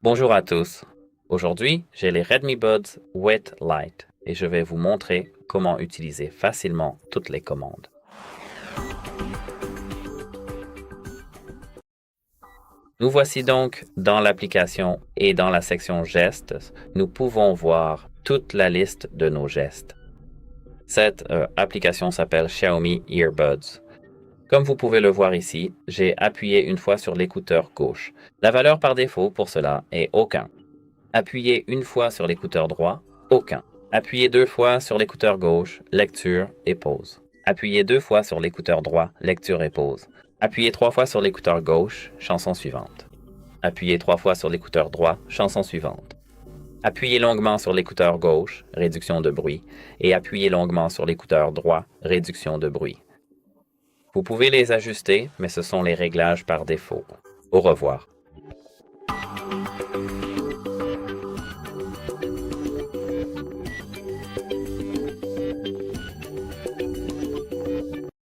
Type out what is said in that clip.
Bonjour à tous. Aujourd'hui, j'ai les Redmi Buds Wet Lite et je vais vous montrer comment utiliser facilement toutes les commandes. Nous voici donc dans l'application et dans la section gestes, nous pouvons voir toute la liste de nos gestes. Cette application s'appelle Xiaomi Earbuds. Comme vous pouvez le voir ici, j'ai appuyé une fois sur l'écouteur gauche. La valeur par défaut pour cela est aucun. Appuyez une fois sur l'écouteur droit, aucun. Appuyez deux fois sur l'écouteur gauche, lecture et pause. Appuyez deux fois sur l'écouteur droit, lecture et pause. Appuyez trois fois sur l'écouteur gauche, chanson suivante. Appuyez trois fois sur l'écouteur droit, chanson suivante. Appuyez longuement sur l'écouteur gauche, réduction de bruit, et appuyez longuement sur l'écouteur droit, réduction de bruit. Vous pouvez les ajuster, mais ce sont les réglages par défaut. Au revoir.